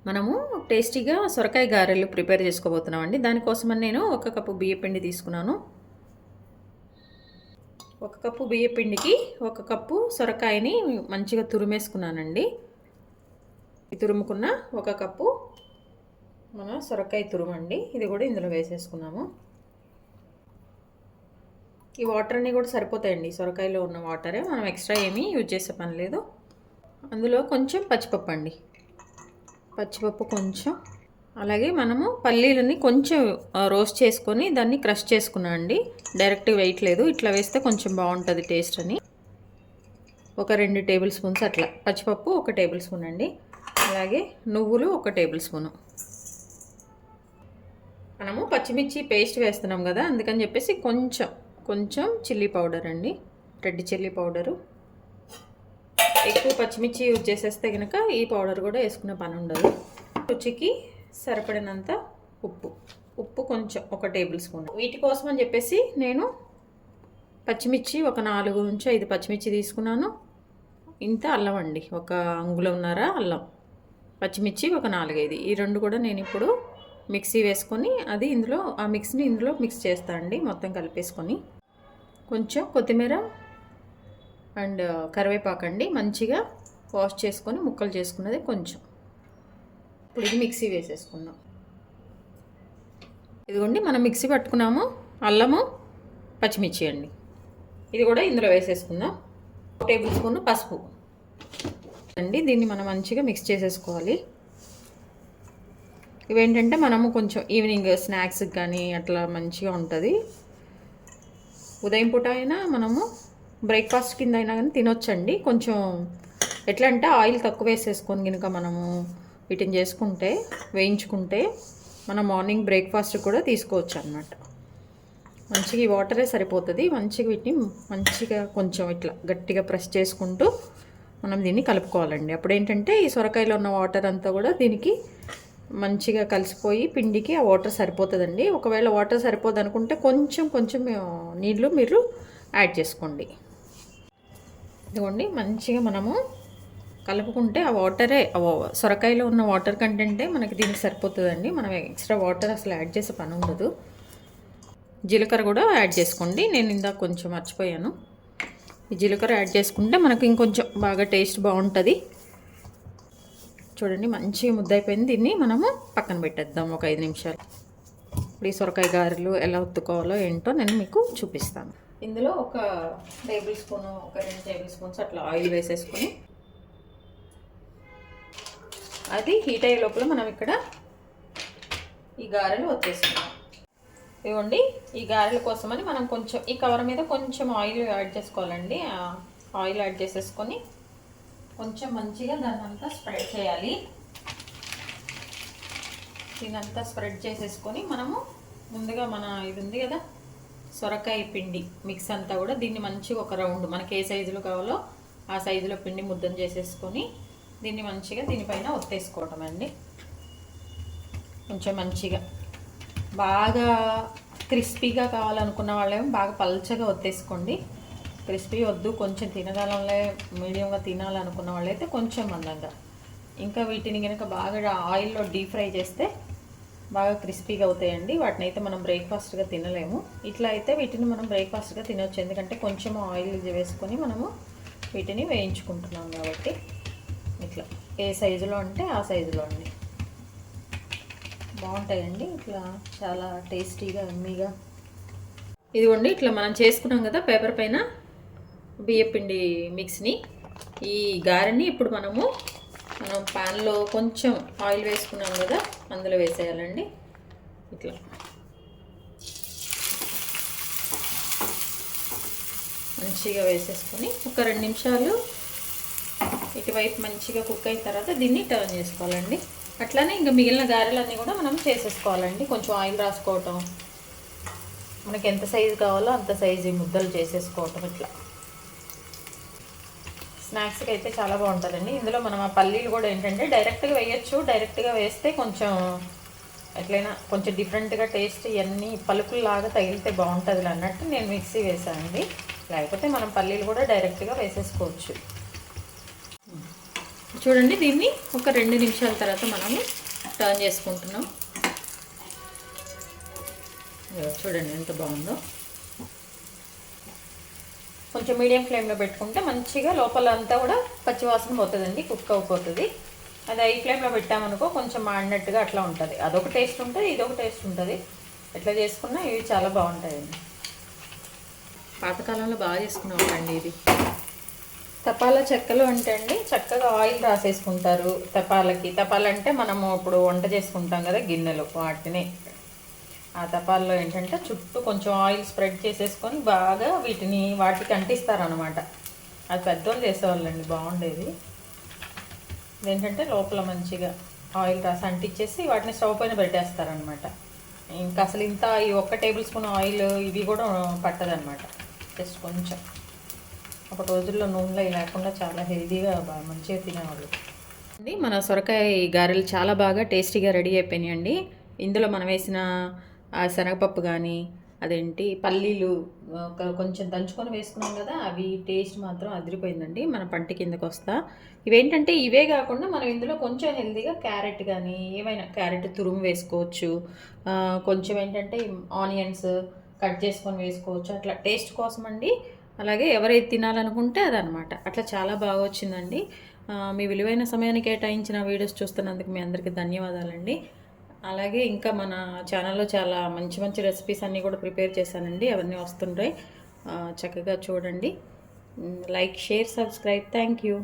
మనము టేస్టీగా సొరకాయ గారెలు ప్రిపేర్ చేసుకోబోతున్నామండి. దానికోసమని నేను 1 కప్పు బియ్యపిండి తీసుకున్నాను. 1 కప్పు బియ్యపిండికి 1 కప్పు సొరకాయని మంచిగా తురిమేసుకున్నానండి. ఈ తురుముకున్న 1 కప్పు మన సొరకాయ తురుమండి. ఇది కూడా ఇందులో వేసేసుకున్నాము. ఈ వాటర్ అన్నీ కూడా సరిపోతాయండి. సొరకాయలో ఉన్న వాటరే, మనం ఎక్స్ట్రా ఏమీ యూజ్ చేసే పని లేదు. అందులో కొంచెం పచ్చిపప్పు అండి, పచ్చిపప్పు కొంచెం, అలాగే మనము పల్లీలని కొంచెం రోస్ట్ చేసుకొని దాన్ని క్రష్ చేసుకున్నా అండి. డైరెక్ట్ వేయట్లేదు, ఇట్లా వేస్తే కొంచెం బాగుంటుంది టేస్ట్ అని. ఒక 2 టేబుల్ స్పూన్స్ అట్లా పచ్చిపప్పు, 1 టేబుల్ స్పూన్ అండి. అలాగే నువ్వులు 1 టేబుల్ స్పూను. మనము పచ్చిమిర్చి పేస్ట్ వేస్తున్నాం కదా, అందుకని చెప్పేసి కొంచెం చిల్లీ పౌడర్ అండి, రెడ్ చిల్లీ పౌడరు. ఎక్కువ పచ్చిమిర్చి యూజ్ చేసేస్తే కనుక ఈ పౌడర్ కూడా వేసుకునే పని ఉండదు. రుచికి సరిపడినంత ఉప్పు కొంచెం 1 టేబుల్ స్పూన్. వీటి కోసం అని చెప్పేసి నేను పచ్చిమిర్చి ఒక 4 నుంచి 5 పచ్చిమిర్చి తీసుకున్నాను. ఇంత అల్లం అండి, 1 అంగుళంన్నర అల్లం. పచ్చిమిర్చి ఒక 4-5. ఈ 2 కూడా నేను ఇప్పుడు మిక్సీ వేసుకొని అది ఆ మిక్స్ని ఇందులో మిక్స్ చేస్తాను అండి, మొత్తం కలిపేసుకొని. కొంచెం కొత్తిమీర అండ్ కరివేపాకు అండి, మంచిగా వాష్ చేసుకొని ముక్కలు చేసుకున్నది కొంచెం. ఇప్పుడు ఇది మిక్సీ వేసేసుకుందాం. ఇదిగోండి మనం మిక్సీ పట్టుకున్నాము అల్లము, పచ్చిమిర్చి అండి. ఇది కూడా ఇందులో వేసేసుకుందాం. 1 టేబుల్ స్పూన్ పసుపు అండి. దీన్ని మనం మంచిగా మిక్స్ చేసేసుకోవాలి. ఇవేంటంటే మనము కొంచెం ఈవినింగ్ స్నాక్స్కి కానీ అట్లా మంచిగా ఉంటుంది. ఉదయం పూట అయినా మనము బ్రేక్ఫాస్ట్ కింద అయినా కానీ తినొచ్చండి. కొంచెం ఎట్లా అంటే ఆయిల్ తక్కువ వేసేసుకొని కనుక మనము వీటిని వేయించుకుంటే మనం మార్నింగ్ బ్రేక్ఫాస్ట్ కూడా తీసుకోవచ్చు అన్నమాట. మంచిగా ఈ వాటరే సరిపోతుంది. వీటిని కొంచెం ఇట్లా గట్టిగా ప్రెస్ చేసుకుంటూ మనం దీన్ని కలుపుకోవాలండి. అప్పుడు ఏంటంటే ఈ సొరకాయలో ఉన్న వాటర్ అంతా కూడా దీనికి మంచిగా కలిసిపోయి పిండికి ఆ వాటర్ సరిపోతుందండి. ఒకవేళ వాటర్ సరిపోదు అనుకుంటే కొంచెం నీళ్ళు మీరు యాడ్ చేసుకోండి. ఇదిగోండి మంచిగా మనము కలుపుకుంటే ఆ వాటరే, సొరకాయలో ఉన్న వాటర్ కంటెంటే మనకి దీనికి సరిపోతుందండి. మనం ఎక్స్ట్రా వాటర్ అసలు యాడ్ చేసే పని ఉండదు. జీలకర్ర కూడా యాడ్ చేసుకోండి. నేను ఇందాక కొంచెం మర్చిపోయాను. ఈ జీలకర్ర యాడ్ చేసుకుంటే మనకి ఇంకొంచెం బాగా టేస్ట్ బాగుంటుంది. చూడండి మంచిగా ముద్దయిపోయింది. దీన్ని మనము పక్కన పెట్టేద్దాం ఒక 5 నిమిషాలు. ఇప్పుడు ఈ సొరకాయ గారెలు ఎలా ఒత్తుకోవాలో ఏంటో నేను మీకు చూపిస్తాను. ఇందులో 1 టేబుల్ స్పూన్, 2 టేబుల్ స్పూన్స్ అట్లా ఆయిల్ వేసేసుకొని అది హీట్ అయ్యే లోపల మనం ఇక్కడ ఈ గారెలు వచ్చేసుకున్నాం. ఇవ్వండి ఈ గారెల కోసమని మనం కొంచెం ఈ కవర్ మీద కొంచెం ఆయిల్ యాడ్ చేసుకోవాలండి. ఆయిల్ యాడ్ చేసేసుకొని కొంచెం మంచిగా దాన్నంతా స్ప్రెడ్ చేయాలి. దీనంతా స్ప్రెడ్ చేసేసుకొని మనము ముందుగా ఇది ఉంది కదా సొరకాయ పిండి మిక్స్ అంతా కూడా దీన్ని మంచిగా ఒక రౌండ్ మనకి ఏ సైజులో కావాలో ఆ సైజులో పిండి ముద్దను చేసేసుకొని దీన్ని మంచిగా దీనిపైన ఒత్తేసుకోవటం అండి. కొంచెం మంచిగా బాగా క్రిస్పీగా కావాలనుకున్న వాళ్ళేమో బాగా పల్చగా ఒత్తేసుకోండి. క్రిస్పీ వద్దు, కొంచెం తినగలంలో మీడియంగా తినాలనుకున్న వాళ్ళైతే కొంచెం మందంగా. ఇంకా వీటిని కనుక బాగా ఆయిల్లో డీప్ ఫ్రై చేస్తే బాగా క్రిస్పీగా అవుతాయండి. వాటిని అయితే మనం బ్రేక్ఫాస్ట్గా తినలేము. ఇట్లా అయితే వీటిని మనం బ్రేక్ఫాస్ట్గా తినవచ్చు, ఎందుకంటే కొంచెం ఆయిల్ వేసుకొని మనము వీటిని వేయించుకుంటున్నాం కాబట్టి. ఇట్లా ఏ సైజులో అంటే ఆ సైజులో అండి బాగుంటాయండి. ఇట్లా చాలా టేస్టీగా ఎమ్మీగా. ఇదిగోండి ఇట్లా మనం చేసుకున్నాం కదా పేపర్ పైన బియ్యపిండి మిక్స్ని, ఈ గారెని ఇప్పుడు మనం ప్యాన్లో కొంచెం ఆయిల్ వేసుకున్నాం కదా అందులో వేసేయాలండి. ఇట్లా మంచిగా వేసేసుకొని ఒక 2 నిమిషాలు ఇటువైపు మంచిగా కుక్ అయిన తర్వాత దీన్ని టర్న్ చేసుకోవాలండి. అట్లానే ఇంకా మిగిలిన గారెలన్నీ కూడా మనం చేసేసుకోవాలండి. కొంచెం ఆయిల్ రాసుకోవటం, మనకి ఎంత సైజు కావాలో అంత సైజు ముద్దలు చేసేసుకోవటం. ఇట్లా స్నాక్స్కి అయితే చాలా బాగుంటుందండి. ఇందులో మనం ఆ పల్లీలు కూడా ఏంటంటే డైరెక్ట్గా వేయచ్చు. డైరెక్ట్గా వేస్తే కొంచెం ఎట్లయినా కొంచెం డిఫరెంట్గా టేస్ట్ ఇవన్నీ పలుకుల్లాగా తగిలితే బాగుంటుంది అన్నట్టు నేను మిక్సీ వేసానండి. లేకపోతే మనం పల్లీలు కూడా డైరెక్ట్గా వేసేసుకోవచ్చు. చూడండి దీన్ని ఒక 2 నిమిషాల తర్వాత మనము టర్న్ చేసుకుంటున్నాం. చూడండి ఎంత బాగుందో. కొంచెం మీడియం ఫ్లేమ్లో పెట్టుకుంటే మంచిగా లోపల అంతా కూడా పచ్చివాసన పోతుందండి, కుక్ అయిపోతుంది. అది హై ఫ్లేమ్లో పెట్టామనుకో కొంచెం మాడినట్టుగా అట్లా ఉంటుంది. అదొక టేస్ట్ ఉంటుంది, ఇదొక టేస్ట్ ఉంటుంది. ఎట్లా చేసుకున్నా ఇవి చాలా బాగుంటాయండి. పాతకాలంలో బాగా చేసుకున్నామండి ఇది. తపాల చెక్కలు అంటే అండి చక్కగా ఆయిల్ రాసేసుకుంటారు తపాలకి. తపాలంటే మనము ఇప్పుడు వంట చేసుకుంటాం కదా గిన్నెలు, వాటిని ఆ తపాల్లో ఏంటంటే చుట్టూ కొంచెం ఆయిల్ స్ప్రెడ్ చేసేసుకొని బాగా వాటికి అంటిస్తారనమాట. అది పెద్దోళ్ళు చేసేవాళ్ళండి, బాగుండేది. ఏంటంటే లోపల మంచిగా ఆయిల్ రాసి అంటించేసి వాటిని స్టవ్ పైన పెట్టేస్తారనమాట. ఇంకా అసలు ఇంత ఈ 1 టేబుల్ స్పూన్ ఆయిల్ ఇవి కూడా పట్టదనమాట. జస్ట్ కొంచెం. ఒక రోజుల్లో నూనెలో లేకుండా చాలా హెల్తీగా బాగా మంచిగా తినేవాళ్ళు. మన సొరకాయ గారెలు చాలా బాగా టేస్టీగా రెడీ అయిపోయినాయండి. ఇందులో మనం వేసిన శనగపప్పు కానీ అదేంటి పల్లీలు కొంచెం దంచుకొని వేసుకున్నాం కదా, అవి టేస్ట్ మాత్రం అదిరిపోయిందండి. మన పంట కిందకు వస్తా. ఇవేంటంటే ఇవే కాకుండా మనం ఇందులో కొంచెం హెల్తీగా క్యారెట్ కానీ ఏమైనా క్యారెట్ తురుము వేసుకోవచ్చు. కొంచెం ఏంటంటే ఆనియన్స్ కట్ చేసుకొని వేసుకోవచ్చు, అట్లా టేస్ట్ కోసం అండి. అలాగే ఎవరైతే తినాలనుకుంటే అదనమాట. అట్లా చాలా బాగా వచ్చిందండి. మీ విలువైన సమయాన్ని కేటాయించిన వీడియోస్ చూస్తున్నందుకు మీ అందరికీ ధన్యవాదాలండి. అలాగే ఇంకా మన ఛానల్లో చాలా మంచి మంచి రెసిపీస్ అన్నీ కూడా ప్రిపేర్ చేశానండి, అవన్నీ వస్తుంటాయి. చక్కగా చూడండి. Like, share, subscribe. Thank you.